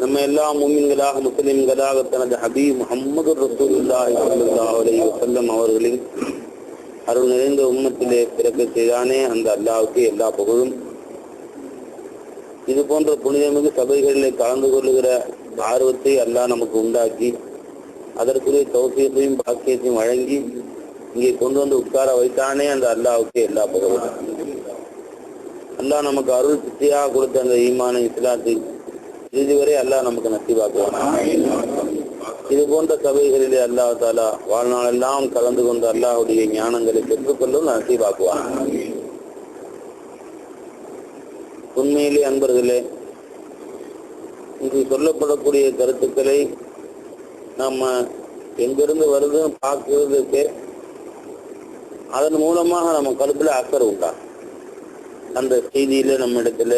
நம்ம எல்லாம் முஃமின்களாக முஸ்லிம்களாக தனது ஹபீப் முஹம்மது ரசூலுல்லாஹி ஸல்லல்லாஹு அலைஹி வஸல்லம் அவர்களின் அருள் நிறைந்த உம்மத்திலே பிறக்க செய்தானே அந்த அல்லாஹ்வுக்கு எல்லா புகழும். இது போன்ற புனிதமிகு சபைகளிலே கலந்து கொள்ளுகிற ஆர்வத்தை அல்லாஹ் நமக்கு உண்டாக்கி அதற்குரிய தௌஃபீக்கையும் பாக்கியத்தையும் வழங்கி இங்கே கொண்டு வந்து உட்கார வைத்தானே அந்த அல்லாஹ்வுக்கு எல்லா புகழும். அல்லாஹ் நமக்கு அருள் சித்தியாக கொடுத்த அந்த ஈமானை இஸ்லாத்தை இதுவரை அல்லாஹ் நமக்கு நசீபாக்குவான். இது போன்ற சபைகளிலே அல்லாஹ் தாலா வாழ்நாளெல்லாம் கலந்து கொண்டு அல்லாஹ்வுடைய ஞானங்களை பெற்றுக்கொள்ளும் நசீபாக்குவான். உண்மையிலே அன்பர்களே, இங்கு சொல்லப்படக்கூடிய கருத்துக்களை நம்ம எங்கிருந்து வருது பார்க்கிறதுக்கு அதன் மூலமாக நம்ம கருத்துல அக்கறை உண்டா, அந்த செய்தியில நம்ம இடத்துல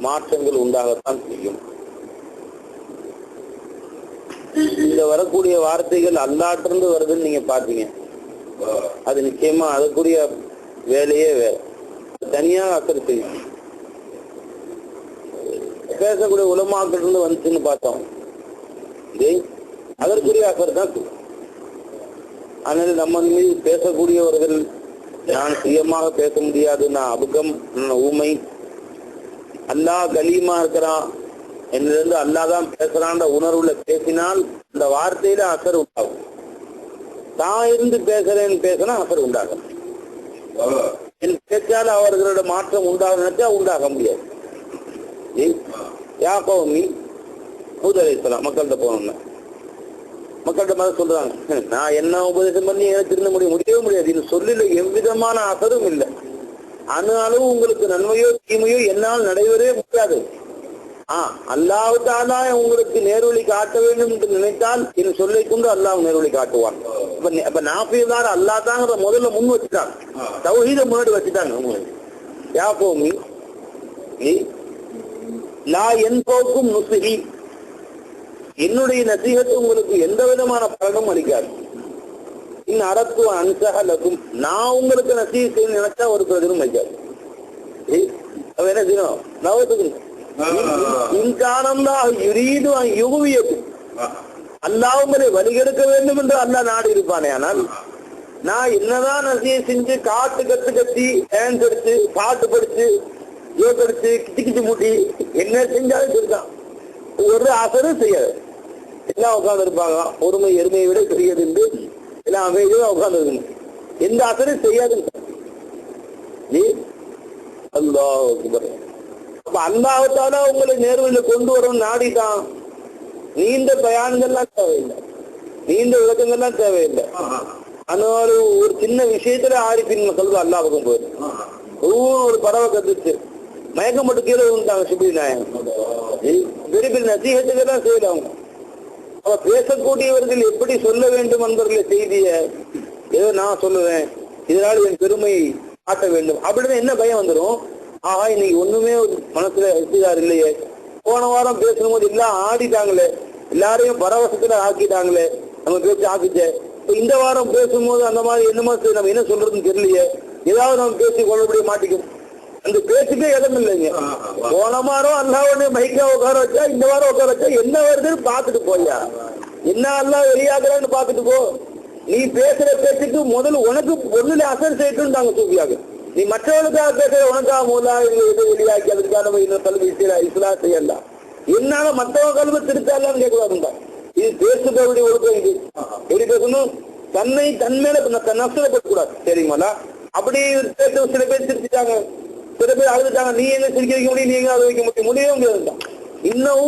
மாற்றங்கள் உண்டாகத்தான் செய்யும். இந்த வரக்கூடிய வார்த்தைகள் அல்லாட்டிருந்து வருதுன்னு நீங்க பாத்தீங்க, அது நிச்சயமா அதுக்குரிய வேலையே வேற, தனியாக அக்கறை செய்யும். பேசக்கூடிய உலமாக்கள் இருந்து வந்துச்சுன்னு பார்த்தோம், அதற்குரிய அக்கறை தான் செய்யும். அதனால நம்ம மீது பேசக்கூடியவர்கள் நான் சுயமாக பேச முடியாது, நான் அபுகம், ஊமை, அல்லாஹ் கலீமா இருக்கிறான் என்னிலிருந்து அல்லாஹ் தான் பேசுறான்ற உணர்வுல பேசினால் இந்த வார்த்தையில அசர் உண்டாகும். தான் இருந்து பேசுறேன்னு பேசினா அசர் உண்டாகும். என் பேச்சால அவர்களோட மாற்றம் உண்டாக நினைச்சா உண்டாக முடியாது. யாக்கோமி மூதலைக்கலாம் மக்கள்கிட்ட போனோம்னா மக்கள்கிட்ட மாதிரி சொல்றாங்க, நான் என்ன உபதேசம் பண்ணி எனக்கு திருந்த முடியவே முடியாது. இது சொல்லில எவ்விதமான அசரும் இல்லை. ஆனாலும் உங்களுக்கு நன்மையோ தீமையோ என்னால் நடைபெறவே முடியாது. அல்லாஹ் தஆலா உங்களுக்கு நேர்வழி காட்ட வேண்டும் என்று நினைத்தால் என் சொல்லை கொண்டு அல்லாஹ் நேர்வழி காட்டுவான். அப்ப நாஃபியதார் அல்லாஹ் தாங்கிற முதல்ல முன் வச்சுட்டாங்க, தௌஹீத முன்னாடி வச்சுட்டாங்க. உங்களுக்கு யாக்கோமி லா என்போக்கும் நுசுஹி, என்னுடைய நசீஹத்து உங்களுக்கு எந்த விதமான பலனும் அளிக்காது. இன் அரத்து அன்சஹலக்கும், நான் உங்களுக்கு நசீஹத் செய்ய நினைச்சா ஒரு பிரயோஜனம் அளிக்காது. என்ன செய்யணும், அல்லாஹ் உங்களை வழிகெடுக்க வேண்டும் என்று அல்லாஹ் நாடு இருப்பானே. ஆனால் நான் என்னதான் நசீஹத் செஞ்சு காட்டு கத்து கத்தி டான்ஸ் எடுத்து பாட்டு படிச்சு யோகடிச்சு கிச்சு கிச்சு மூட்டி என்ன செஞ்சாலும் சரிதான், ஒரு அசரும் செய்யாது. எல்லாம் உட்கார்ந்து இருப்பாங்க, பொறுமை எருமையை விட பெரியது என்று எல்லாம் அமைதியாக உட்கார்ந்து இருக்கணும், எந்த அசரும் செய்யாது. அப்ப அல்லாஹ்வுத்தாலா உங்களை நேர்வழியில கொண்டு வரும் நாடிதான். நீண்ட பயான்கள்லாம் தேவையில்லை, நீண்ட விளக்கங்கள்லாம் தேவையில்லை. அதனால ஒரு சின்ன விஷயத்துல ஆரிப்பின் சொல்றது அல்லாஹ்வுக்கும் போயிடும். ஒரு பறவை கத்துச்சு, மயக்கம் மட்டும் கீழே விழுந்தாங்க சுப்ரி நாயகம். பெரிய பெரிய நசீகத்துக்கெல்லாம் செய்யலாம். அவ பேசக்கூடியவர்கள் எப்படி சொல்ல வேண்டும் என்பவர்களை செய்திய ஏதோ நான் சொல்லுவேன், இதனால என் பெருமையை காட்ட வேண்டும் அப்படின்னு என்ன பயம் வந்துடும். ஆஹா, இன்னைக்கு ஒண்ணுமே மனசுல எத்திதார் இல்லையே, போன வாரம் பேசும்போது எல்லாம் ஆடிட்டாங்களே, எல்லாரையும் பரவசத்துல ஆக்கிட்டாங்களே, நம்ம பேச்சு ஆக்கிச்சே, இந்த வாரம் பேசும்போது அந்த மாதிரி என்ன மாதிரி நம்ம என்ன சொல்றதுன்னு தெரியலையே, ஏதாவது நம்ம பேசி கொள்ளக்கூடிய மாட்டிக்கும். அந்த பேச்சுக்கே இடம் இல்லைங்க. போன வாரம் அல்லாஹ்வுடைய மைக்கா உட்கார வச்சா, இந்த வாரம் உட்கார வச்சா என்ன வருதுன்னு பாத்துட்டு போயா, என்ன அல்லாஹ் வெளியாகிறான்னு பாத்துட்டு போ. நீ பேசுற பேச்சுக்கு முதல்ல உனக்கு பொருள் அசர் செய்யட்டும்ட்டாங்க சூஃபியாக. நீ மற்றவர்களுக்காக பேசுற உனக்காக முதலாக வெளியாக்கி அதுக்காக நம்ம இன்னொரு கல்வி இஸ்லாம் செய்யலாம். என்னால மற்றவங்க கல்வி திருத்தாலான்னு கேட்கக்கூடாதுண்டா. இது பேசுறவருடைய ஒழுக்கம். இது எப்படி பேசணும், தன்னை தன்மேல நஷ்டப்படக்கூடாது, சரிங்களா? அப்படி பேச சில பேர் திருத்திட்டாங்க, சில பேர் அழுதுட்டாங்க. நீ எங்க சிரிக்க வைக்க முடியும், நீங்க அதை வைக்க முடியவே முடியாது. இன்னும்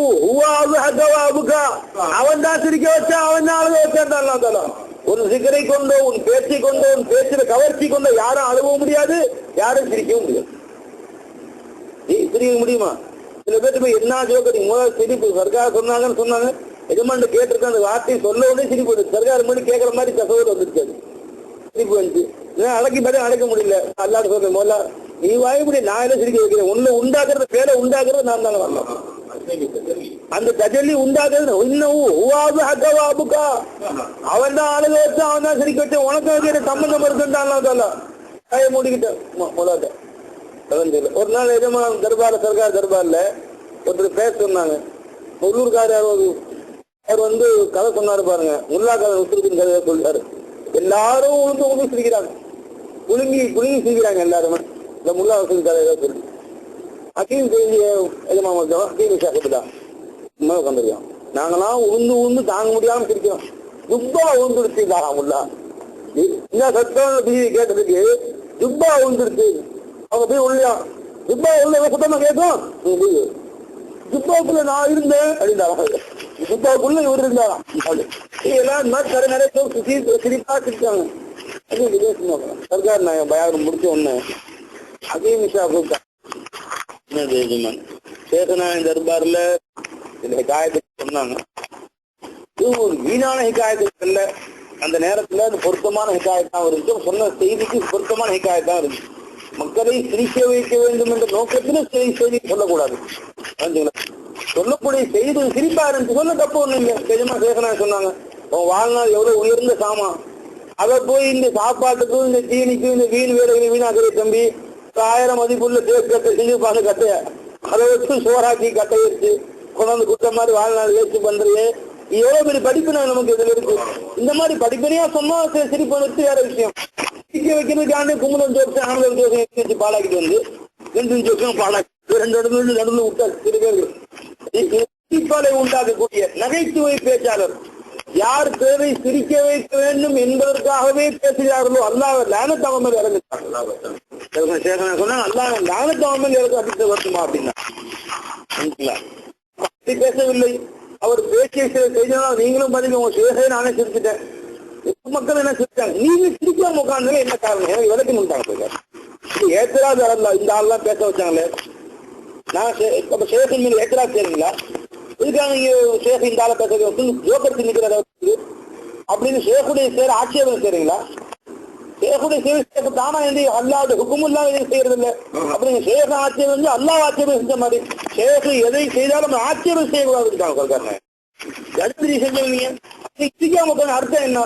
அவன் தான் சிரிக்க வச்சா, அவன் தான் அழுக வச்சான். ஒரு சிகரை கொண்டோ உன் பேச்சை கொண்டோ உன் பேச்சுல கவர்ச்சி கொண்டோ யாரும் அழுவவும் முடியாது, யாரும் சிரிக்கவும் முடியாது. சிரிக்க முடியுமா? சில பேருக்கு என்ன ஜோக்கடி முதல் சிரிப்பு சர்க்கார் சொன்னாங்கன்னு சொன்னாங்க, எஜமான் கேட்டிருக்க அந்த வார்த்தையை சொல்ல உடனே சிரிப்பு வருது. சர்க்கார் மணி கேட்கற மாதிரி தகவல் வந்துருக்காது, சிரிப்பு வந்துச்சு. அடக்கி பாரு, அடக்க முடியல. அல்லாட சொல்றேன், முதல்ல நீ வாய முடியும், நான் என்ன சிரிக்க வைக்கிறேன், உன்னை உண்டாக்குறது பேரை உண்டாக்குறது நான் தானே வரலாம். அந்த தஜல்லி உண்டாக்குறது அவன் தான் அழுக வச்சு அவன் தான் சிரிக்க வச்சு உனக்கு சம்பந்தம் இருக்குன்றான் கையை மூடிக்கிட்ட முதல்ல. ஒரு நாள் எஜமா தர்பார் சர்க்கார் தர்பார்ல ஒருத்தர் பேச சொன்னாங்க. உள்ளூர்காரர் அவர் வந்து கதை சொன்னாரு பாருங்க. முல்லா கதை உசுருக்குன்னு கதையை சொல்றாரு. எல்லாரும் உளுந்து சிரிக்கிறாங்க, குலுங்கி சிரிக்கிறாங்க எல்லாருமே. இந்த முல்லா வசூல் கதையை சொல்லி அக்கீம் செய்திய எஜமா அக்கீம் விசாரிச்சுதான் உட்காந்துருக்கோம். நாங்களாம் உளுந்து தாங்க முடியாம சிரிக்கிறோம். துப்பா உளுந்துருச்சுங்களா முல்லா என்ன சத்தம் கேட்டதுக்கு துப்பா உளுந்துருச்சு. அவங்க போய் உள்ளா துப்பா உள்ள சத்தமா கேட்கும். துப்பாக்குள்ள நான் இருந்தேன் அப்படின்றாங்க. துப்பாக்குள்ள இவர் இருந்தாராம். இதெல்லாம் இந்த மாதிரி நிறைய சிரிப்பா சிரிச்சாங்க. சர்க்கார் நாயகம் பயாரம் முடிச்ச ஒண்ணு அகீம் விஷா கூப்பிட்டாங்க. சேகநாயகன் தர்பார்ல இந்த ஹிகாயத்துக்கு சொன்னாங்க. இது ஒரு வீணான ஹிகாயத்துக்கு இல்ல. அந்த நேரத்துல அது பொருத்தமான ஹிகாயத்தான் இருந்துச்சு. சொன்ன செய்திக்கு பொருத்தமான ஹிகாயத்தான் இருந்துச்சு. மக்களை சிரிக்க வைக்க வேண்டும் என்ற நோக்கத்துல செய்தி சொல்லக்கூடாது. சொல்லக்கூடிய செய்தி சிரிப்பா இருந்துச்சு. சொல்ல தப்பு ஒண்ணு இல்லை. நிஜமா சேகநாயகன் சொன்னாங்க, வாழ்நாள் எவ்வளவு உயர்ந்த சாமான், அதை போய் இந்த சாப்பாட்டுக்கும் இந்த தீனிக்கும் இந்த வீண் வேலைகளை வீணாக்கிற தம்பி 1000 மதிப்புள்ள தேக்கத்தை செஞ்சு பாரு கட்டைய அதை வச்சு சோறாக்கி கட்டை வச்சு கொண்டாந்து குட்ட மாதிரி வாழ்நாள் வேஸ்ட் பண்றியே. எவ்வளவு பெரிய படிப்பினா நமக்கு இதுல இருக்கு. இந்த மாதிரி படிப்பனையா சொன்னா சிரிப்பு வச்சு வேற விஷயம். சிரிக்க வைக்கிறதுக்காண்டி கும்பலம் ஜோசம் ஆனந்த ஜோசம் வச்சு பாலாக்கிட்டு வந்து 2 ஜோசம் பாலாக்கி 2 நடுவில் விட்டா சிரிப்பாலை உண்டாக்கக்கூடிய நகைச்சுவை பேச்சாளர். யார் பேரை சிரிக்க வைக்க வேண்டும் என்பதற்காகவே பேசுகிறார்களோ அல்லாஹ் லானத் அவன் மேல் இறங்குறாங்க. சொன்னாங்க அல்லாஹ் லானத் அவன் மேல் இறங்க அதிர்ஷ்ட வருமா அப்படின்னா பேசவில்லை. அவர் பேச்சிய செய்தாலும் நீங்களும் பாத்தீங்க, உங்க சேகை நானே சிரிச்சுட்டேன். மக்கள் என்ன சிரிச்சாங்க, நீங்க சிரிக்காம உட்கார்ந்தாலே என்ன காரணம்? எனக்கு விளக்கி முட்டாங்க. ஏத்தராது வரல, இந்த ஆள்லாம் பேச வச்சாங்களே. நான் சேகன் மீது ஏத்தராது செய்றீங்களா? இதுக்காக நீங்க சேக இந்த ஆளை பேச ஜோக்கருக்கு நிற்கிறத அப்படின்னு சேகுடைய சேர ஆட்சேபம் செய்றீங்களா? சேகுடைய சேவை தானா என்று அல்லாத ஹுக்குமுல்லா எதையும் செய்யறது இல்லை. அப்படிங்க சேக ஆட்சேபம் செஞ்சு அல்லாஹ் ஆட்சேபம் செஞ்ச மாதிரி சேகு எதை செய்தாலும் ஆட்சேபம் செய்யக்கூடாது சொல்றாங்க. கடுத்து செஞ்சவங்க சிரிக்காம அர்த்தம் என்ன?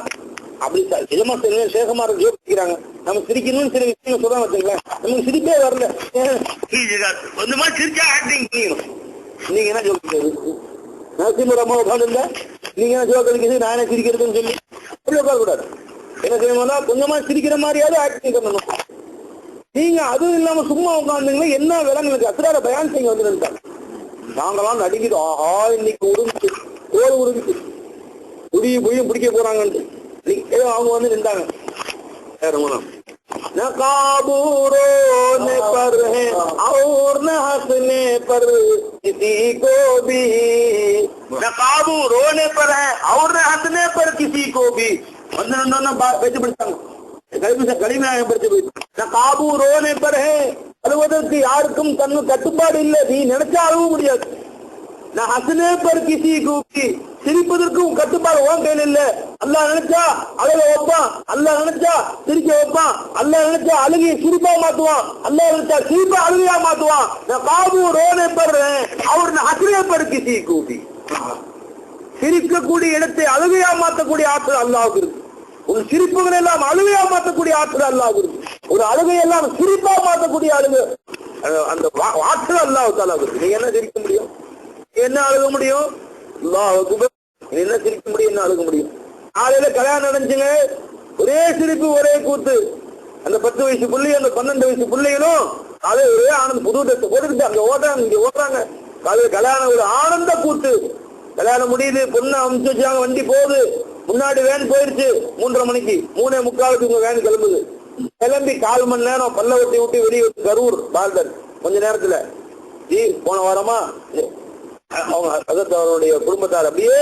அப்படி இதமா சேகமா ஜோக்கிக்கிறாங்க. நம்ம சிரிக்கணும்னு சில விஷயம் சொல்றாங்க வச்சுங்களேன். நமக்கு சிரிப்பே வரல. இந்த மாதிரி சிரிச்சா ஆக்டிங் செய்யணும். நீங்க என்ன ஜோக்கிக்கிறது? நரசிம்மர் அம்மா உட்காந்துருந்தா நீங்க என்ன ஜோக்கடிக்கிறது, நான் என்ன சிரிக்கிறதுன்னு சொல்லி அப்படி உட்காரக்கூடாது. என்ன செய்யணும்னா கொஞ்சமா சிரிக்கிற மாதிரியாவது ஆக்டிங் பண்ணணும். நீங்க அதுவும் இல்லாம சும்மா உட்காந்துங்களா என்ன விலங்குகளுக்கு அசராத பயான் செய்ய வந்து நினைத்தாங்க. நாங்களாம் நடிக்குது, ஆஹா இன்னைக்கு உருந்துச்சு தோல் உருந்துச்சு புடியும் பிடிக்க போறாங்கன்ட்டு அவங்க வந்து நின்றாங்க. नकाबू रोने पर है और न हंसने पर किसी को भी, नकाबू रोने पर है और न हंसने पर किसी को भी. பேச்சு படிச்சாங்க கடுமையாக படிச்சு போயிட்டு. நகாபு ரோனே பர் ஹே, அழுவதற்கு யாருக்கும் தன்னு கட்டுப்பாடு இல்லை, நீ நினைச்சா அழுவ முடியாது. நான் ஹசனே பர் கிசி கூப்பி, சிரிப்பதற்கும் கட்டுப்பாடு உன் கையில் இல்ல. அல்லாஹ் நினைச்சா அழுக வைப்பான், அல்லாஹ் நினைச்சா சிரிக்க வைப்பான், அல்லாஹ் நினைச்சா அழுகையை சிரிப்பா மாத்துவான், அல்லாஹ் நினைச்சா சிரிப்பா அழுகையா மாத்துவான். நான் காபு ரோனே படுறேன் அவர் ஹசனே பர் கிசி கூப்பி, சிரிக்கக்கூடிய இடத்தை அழுகையா மாற்றக்கூடிய ஆற்றல் அல்லாஹ்வுக்கு இருக்கு. ஒரு சிரிப்புகள் எல்லாம் அழுகையா மாற்றக்கூடிய ஆற்றல் அல்லாஹ்வுக்கு இருக்கு. ஒரு அழுகையெல்லாம் சிரிப்பா மாற்றக்கூடிய அழுகு அந்த ஆற்றல் அல்லாஹ் தாலா இருக்கு. நீங்க என்ன சிரிக்க முடியும், என்ன அழுக முடியும்? என்ன சிரிக்க முடியும், என்ன அழுக முடியும்? காலையில கல்யாணம் நடந்துச்சுங்க, ஒரே சிரிப்பு ஒரே கூத்து. அந்த 10 வயசு பிள்ளை அந்த 12 வயசு பிள்ளைகளும் காலையில ஒரே ஆனந்த புது ட்ரெஸ் போட்டுக்கிட்டு அங்க ஓடுறாங்க இங்க ஓடுறாங்க. காலையில கல்யாணம் ஒரு ஆனந்த கூத்து. கல்யாணம் முடியுது, பொண்ணு அமுச்சு வச்சாங்க, வண்டி போகுது, முன்னாடி வேன் போயிருச்சு 3:30 மணிக்கு, 3:45 உங்க வேன் கிளம்புது. கிளம்பி 1/4 மணி நேரம் பல்ல ஒட்டி விட்டு வெளியே கரூர் பால்தர் கொஞ்ச நேரத்துல போன வாரமா அவங்க அவருடைய குடும்பத்தார் அப்படியே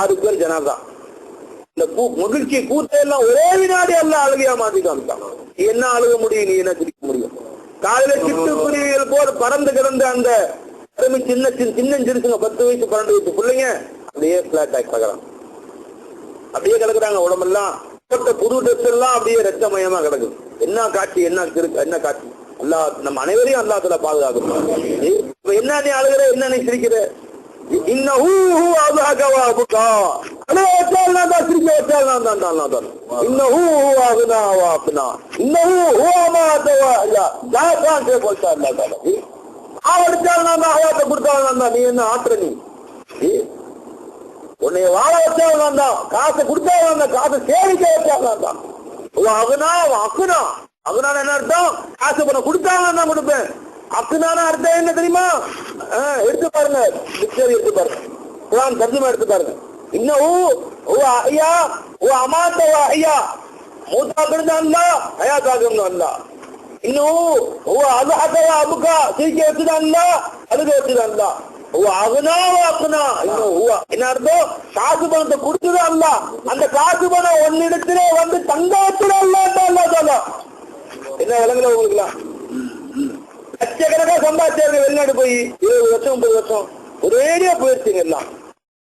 6 பேர் ஜனாதான். இந்த மகிழ்ச்சி கூத்தையெல்லாம் ஒரே வினாடி எல்லாம் அழுகையா மாத்தி காமிச்சான். என்ன அழுக முடியும், நீ என்ன சிரிக்க முடியும்? காலையில சிட்டுக்குருவிகள் போல் பறந்து கிடந்த அந்த சின்ன சிறுசுங்க 10 வயசு 12 வயசு பிள்ளைங்க அப்படியே பிளாட் ஆகி பார்க்கலாம், அப்படியே கிடக்குறாங்க. உடம்பெல்லாம் புது ட்ரெஸ் எல்லாம் அப்படியே ரத்தமயமா கிடக்குது. என்ன காட்சி, என்ன காட்சி! அல்லாஹ் நம்ம அனைவரையும் அல்லாஹ் தஆலா பாதுகாக்கணும். என்ன நீ அழுகிற, என்ன நீ சிரிக்கிற? இன்னஹு அல்ஹக வ அபகா. அலே வச்சால் நான் தான், சிரிக்க வச்சால் நான் தான். இன்னஹு அக்னா வ அக்னா. இன்னஹு அமாத வ அஹ்யா. ஜாசான் போல்டா அல்லாஹ் தஆலா. ஆவடிச்சால் நான் தான், ஹயாத்தை கொடுத்தால் நான் தான். நீ என்ன ஆட்ற? நீ உன்னை வாழ வச்சால் நான் தான், காசை கொடுத்தால் நான் தான், காசை சேமிக்க வச்சால் நான் தான். அகுனா அக்குனா. அகுனா என்ன அர்த்தம்? காசு பணம் கொடுத்தாங்க நான் கொடுப்பேன். அக்குனான அர்த்தம் என்ன தெரியுமா? எடுத்து பாருங்க, டிக்ஷனரி எடுத்து பாருங்க, குர்ஆன் தர்ஜுமா எடுத்து பாருங்க. இன்னஹு அஹ்யா வ அமாத வ அஹ்யா. மூத்தாக்குறது அல்லாஹ், ஹயாத்தாக்குறது அல்லாஹ். இன்னஹு அல்ஹக வ அபகா. சிரிக்க வச்சது அல்லாஹ், அழுக வச்சது அல்லாஹ். அகுனா வ அக்னா. என்ன அர்த்தம்? காசு பணத்தை கொடுத்தது அல்லாஹ், அந்த காசு பணம் ஒன்னிடத்திலே வந்து தங்கத்துல அல்லாஹ் சொல்லலாம். என்ன விலங்குல உங்களுக்குலாம் லட்சக்கணக்கா சம்பாதிச்சாரு வெளிநாடு போய் 20 வருஷம் 30 வருஷம் ஒரேடியா போயிருச்சுங்க எல்லாம்.